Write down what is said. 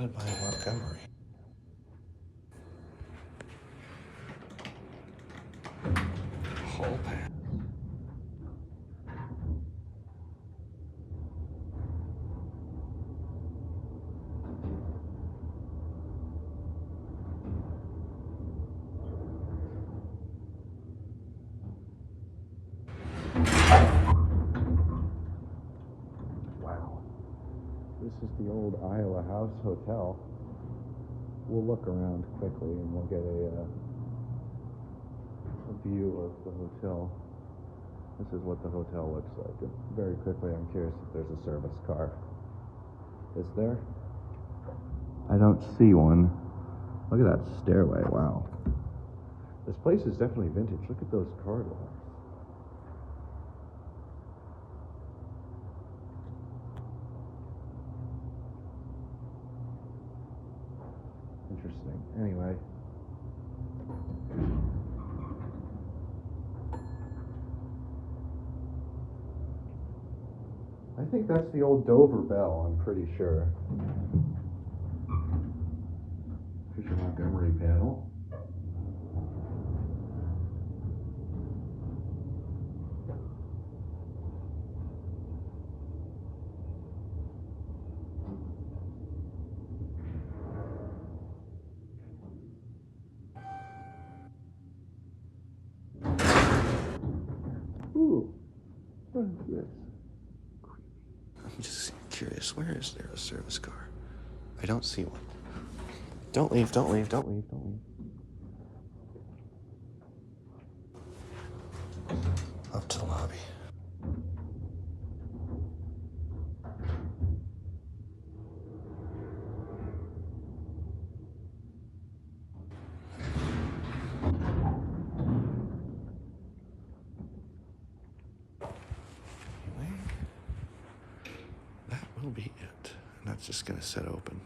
spotted by Montgomery. Hall pass. Wow. This is the old Iowa House Hotel. We'll look around quickly and we'll get a view of the hotel. This is what the hotel looks like. And very quickly, I'm curious if there's a service car. Is there? I don't see one. Look at that stairway, wow. This place is definitely vintage. Look at those car doors. Interesting. Anyway. I think that's the old Dover Bell, I'm pretty sure. Here's your Montgomery panel. Ooh, what is this? I'm just curious, where is there a service car? I don't see one. Don't leave, don't leave, don't leave, don't leave. Up to the lobby. Anyway, that will be it. And that's just gonna set open.